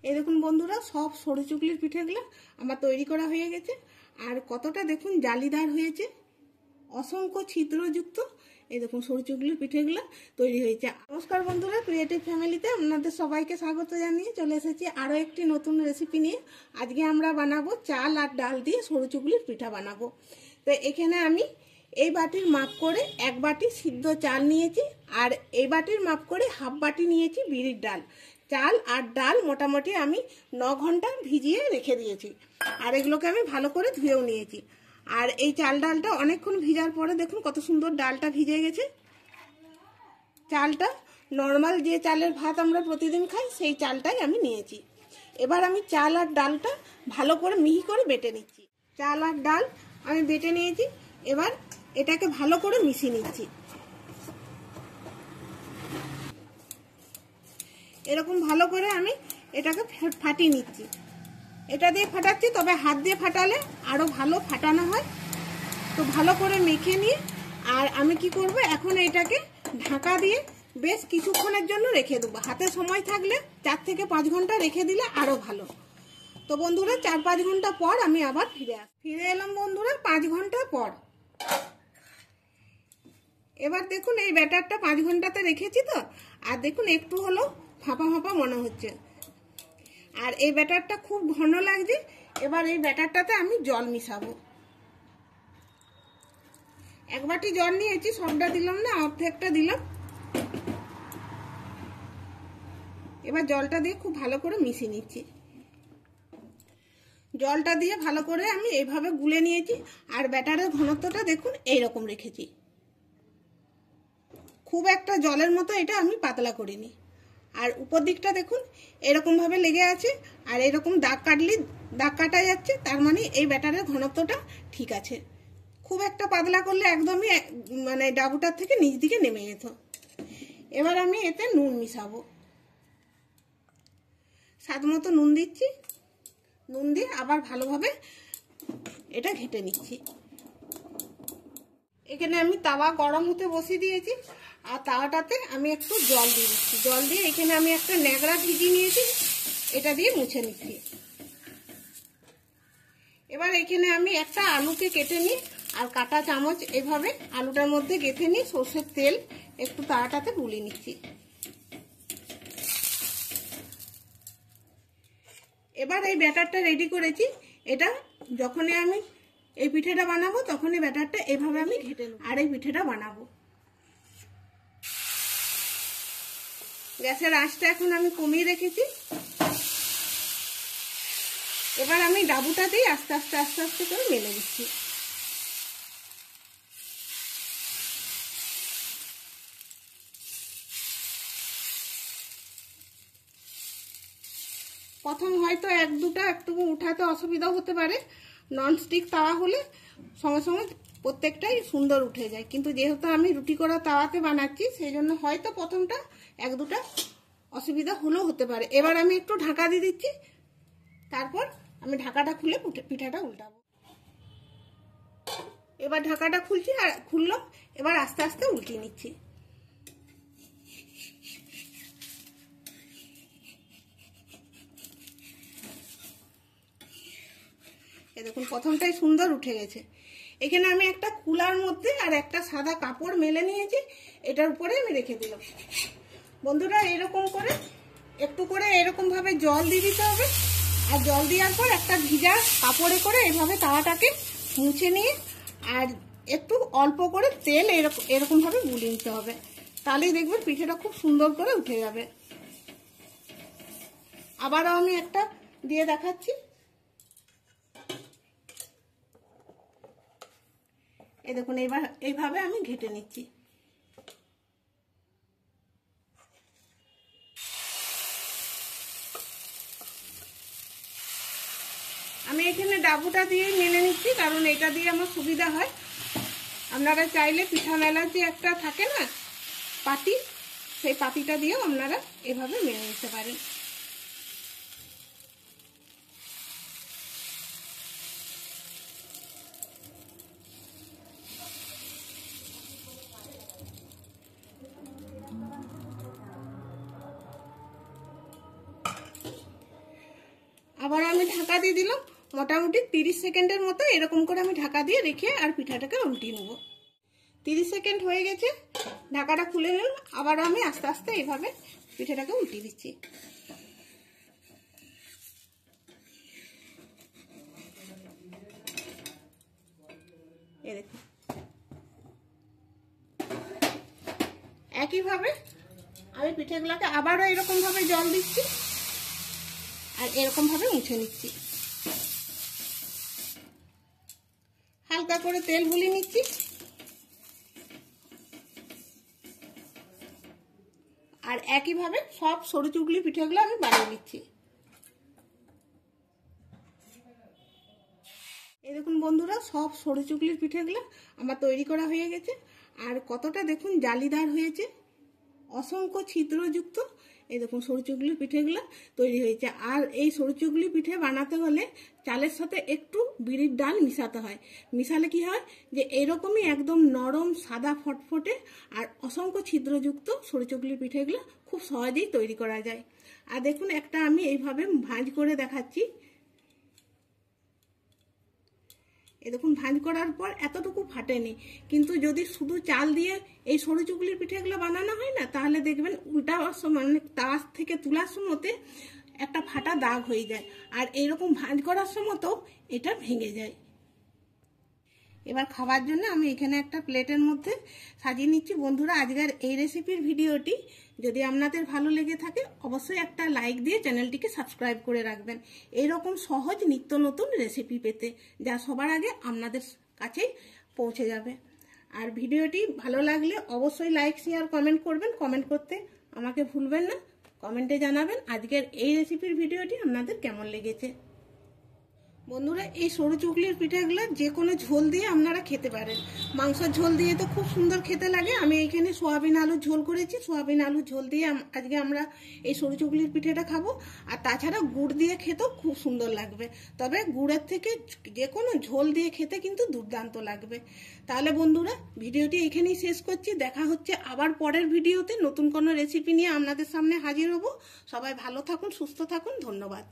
এই দেখুন বন্ধুরা, সব সরু চুকলির পিঠেগুলো আমার তৈরি করা হয়ে গেছে। আর কতটা দেখুন জালিদার হয়েছে, অসংখ্য ছিদ্রযুক্ত। এই দেখুন সরু চুকলির পিঠেগুলো তৈরি হয়েছে। নমস্কার বন্ধুরা, ক্রিয়েটিভ ফ্যামিলিতে আপনাদের সবাইকে স্বাগত জানিয়ে চলে এসেছি আরও একটি নতুন রেসিপি নিয়ে। আজকে আমরা বানাবো চাল আর ডাল দিয়ে সরু চুকলির পিঠা বানাবো। তো এখানে আমি এই বাটির মাপ করে 1 বাটি সিদ্ধ চাল নিয়েছি, আর এই বাটির মাপ করে হাফ বাটি নিয়েছি বিরির ডাল। চাল আর ডাল মোটামুটি আমি 9 ঘন্টা ভিজিয়ে রেখে দিয়েছি, আর এগুলোকে আমি ভালো করে ধুয়েও নিয়েছি। আর এই চাল ডালটা অনেকক্ষণ ভিজার পরে দেখুন কত সুন্দর ডালটা ভিজে গেছে। চালটা নর্মাল যে চালের ভাত আমরা প্রতিদিন খাই সেই চালটাই আমি নিয়েছি। এবার আমি চাল আর ডালটা ভালো করে মিহি করে বেটে নিচ্ছি। চাল আর ডাল আমি বেটে নিয়েছি, এবার এটাকে ভালো করে মিশিয়ে নিচ্ছি। এরকম ভালো করে আমি এটাকে ফাটিয়ে নিচ্ছি। এটা দিয়ে ফাটাচ্ছি, তবে হাত দিয়ে ফাটালে আরো ভালো ফাটানো হয়। তো ভালো করে মেখে নিয়ে আর আমি কি করব, এখন এটাকে ঢাকা দিয়ে বেশ কিছুক্ষণের জন্য রেখে দেবো। হাতে সময় থাকলে 4 থেকে 5 ঘন্টা রেখে দিলে আরো ভালো। তো বন্ধুরা 4-5 ঘন্টা পর আমি আবার ফিরে এলাম বন্ধুরা 5 ঘন্টা পর। এবার দেখুন এই ব্যাটারটা 5 ঘন্টাতে রেখেছি তো, আর দেখুন একটু হলো ফাঁপা ফাঁপা মনে হচ্ছে, আর এই ব্যাটারটা খুব ঘন লাগছে। এবার এই ব্যাটারটাতে আমি জল মিশাবো। 1 বাটি জল নিয়েছি, সবটা দিলাম না, অর্ধেকটা দিলাম। এবার জলটা দিয়ে খুব ভালো করে মিশিয়ে নিচ্ছি। জলটা দিয়ে ভালো করে আমি এইভাবে গুলে নিয়েছি, আর ব্যাটারের ঘনত্বটা দেখুন এইরকম রেখেছি। খুব একটা জলের মতো এটা আমি পাতলা করিনি। আর উপর দিকটা দেখুন এরকম ভাবে লেগে আছে, আর এরকম দাগ কাটা যাচ্ছে, তার মানে এই ব্যাটারের ঘনত্বটা ঠিক আছে। খুব একটা পাতলা করলে একদমই মানে ডাবুটার থেকে নিচ দিকে নেমে যেত। এবার আমি এতে নুন মিশাবো। স্বাদ মতো নুন দিচ্ছি। নুন দিয়ে আবার ভালোভাবে এটা ঘেটে নিচ্ছি। এখানে আমি তাওয়া গরম হতে বসিয়ে দিয়েছি, আর তাওয়াটাতে আমি একটু জল দিয়ে দিচ্ছি। জল দিয়ে এখানে আমি একটা ন্যাকড়া ভিজিয়ে নিয়েছি, এটা দিয়ে মুছে নিচ্ছি। এবার এখানে আমি একটা আলুকে কেটে নিই, আর কাটা চামচ এভাবে আলুটার মধ্যে গেঁথে নিই। সর্ষের তেল একটু তাওয়াটাতে গুলিয়ে নিচ্ছি। এবার এই ব্যাটারটা রেডি করেছি। এটা যখনই আমি এই পিঠেটা বানাবো তখনই ব্যাটারটা এভাবে আমি ঘেটে নেব, আর এই পিঠেটা বানাবো। গ্যাসের আঁচটা এখন আমি কমিয়ে রেখেছি। এবার আমি ডাবুটাতেই আস্তে আস্তে আস্তে আস্তে করে মেলে দিচ্ছি। প্রথম হয়তো 1-2টা একটু উঠাতে অসুবিধা হতে পারে। ননস্টিক তাওয়া হলে সঙ্গে সঙ্গে প্রত্যেকটাই সুন্দর উঠে যায়, কিন্তু যেহেতু আমি রুটি করা তাওয়াতে বানাচ্ছি সেই জন্য হয়তো প্রথমটা 1-2টা অসুবিধা হলেও হতে পারে। এবার আমি একটু ঢাকা দিয়ে দিচ্ছি, তারপর আমি ঢাকাটা খুলে পিঠাটা উল্টাবো। এবার ঢাকাটা খুলছি, আর খুললো। এবার আস্তে আস্তে উল্টিয়ে নিচ্ছি। দেখুন প্রথমটাই সুন্দর উঠে গেছে। এখানে আমি একটা কুলার মধ্যে আর একটা সাদা কাপড় মেলে নিয়েছি, এটার উপরে আমি রেখে দিলাম। বন্ধুরা এরকম করে একটু করে এরকম ভাবে জল দিয়ে দিতে হবে, আর জল দেওয়ার পর একটা ভিজা কাপড়ে করে এভাবে তাওয়াটাকে মুছে নিয়ে আর একটু অল্প করে তেল এরকম ভাবে গুলিয়ে নিতে হবে, তাহলেই দেখবেন পিঠেটা খুব সুন্দর করে উঠে যাবে। আবারও আমি একটা দিয়ে দেখাচ্ছি। এই দেখুন এবার এইভাবে আমি ঘেটে নিচ্ছি। আমি এখানে ডাবুটা দিয়ে মেলে নিচ্ছি, কারণ এটা দিয়ে আমার সুবিধা হয়। আপনারা চাইলে পিঠা মেলার যে একটা থাকে না পাতি, সেই পাতিটা দিয়েও আপনারা এভাবে মেলে নিতে পারেন। আবার আমি ঢাকা দিয়ে দিলাম মোটামুটি 30 সেকেন্ডের মতো। এরকম করে আমি ঢাকা দিয়ে রেখে আর পিঠাটাকে উল্টিয়ে নেব। 30 সেকেন্ড হয়ে গেছে, ঢাকাটা খুলে নিলাম। আবার আমি আস্তে আস্তে এইভাবে পিঠাটাকে উল্টিয়ে দিচ্ছি। এই দেখুন, একইভাবে আমি পিঠেগুলোকে আবারও এরকম ভাবে জল দিচ্ছি আর এরকম ভাবে মুছে নিচ্ছি। হালকা করে তেল বুলিয়ে নিচ্ছি আর একইভাবে সব সরু চুগলি পিঠেগুলো আমি বানিয়ে নিচ্ছি। এই দেখুন বন্ধুরা, সব সরু চুগলির পিঠেগুলো আমার তৈরি করা হয়ে গেছে। আর কতটা দেখুন জালিদার হয়েছে, অসংখ্য ছিদ্রযুক্ত। এই দেখুন সরু চুগলির পিঠেগুলো তৈরি হয়েছে। আর এই সরু চুগলি পিঠে বানাতে হলে চালের সাথে একটু বিড়ির ডাল মিশাতে হয়। মিশালে কি হয় যে এরকমই একদম নরম সাদা ফটফটে আর অসংখ্য ছিদ্রযুক্ত সরু চুগলির পিঠেগুলো খুব সহজেই তৈরি করা যায়। আর দেখুন একটা আমি এইভাবে ভাঁজ করে দেখাচ্ছি। এই দেখুন, ভাঁজ করার পর এতটুকু ফাটেনি। কিন্তু যদি শুধু চাল দিয়ে এই সরু চুগলির পিঠেগুলো বানানো হয় না, তাহলে দেখবেন উল্টা মানে তাওয়া থেকে তোলার সময়তে একটা ফাটা দাগ হয়ে যায়। আর এইরকম ভাঁজ করার সময়তেও এটা ভেঙে যায়। এবার খাবার জন্য আমি এখানে একটা প্লেটের মধ্যে সাজিয়ে নিচ্ছি। বন্ধুরা, আজকের এই রেসিপির ভিডিওটি যদি আপনাদের ভালো লেগে থাকে অবশ্যই একটা লাইক দিয়ে চ্যানেলটিকে সাবস্ক্রাইব করে রাখবেন, এইরকম সহজ নিত্য নতুন রেসিপি পেতে, যা সবার আগে আপনাদের কাছেই পৌঁছে যাবে। আর ভিডিওটি ভালো লাগলে অবশ্যই লাইক শেয়ার কমেন্ট করবেন। কমেন্ট করতে আমাকে ভুলবেন না, কমেন্টে জানাবেন আজকের এই রেসিপির ভিডিওটি আপনাদের কেমন লেগেছে। বন্ধুরা, এই সরু চুগলির পিঠাগুলো যে কোনো ঝোল দিয়ে আপনারা খেতে পারেন। মাংসের ঝোল দিয়ে তো খুব সুন্দর খেতে লাগে। আমি এইখানে সোয়াবিন আলুর ঝোল করেছি। সোয়াবিন আলুর ঝোল দিয়ে আজকে আমরা এই সরু চুগলির পিঠাটা খাবো। আর তাছাড়া গুড় দিয়ে খেতেও খুব সুন্দর লাগবে। তবে গুড়ের থেকে যে কোনো ঝোল দিয়ে খেতে কিন্তু দুর্দান্ত লাগবে। তাহলে বন্ধুরা, ভিডিওটি এখানেই শেষ করছি। দেখা হচ্ছে আবার পরের ভিডিওতে নতুন কোনো রেসিপি নিয়ে আপনাদের সামনে হাজির হব। সবাই ভালো থাকুন, সুস্থ থাকুন। ধন্যবাদ।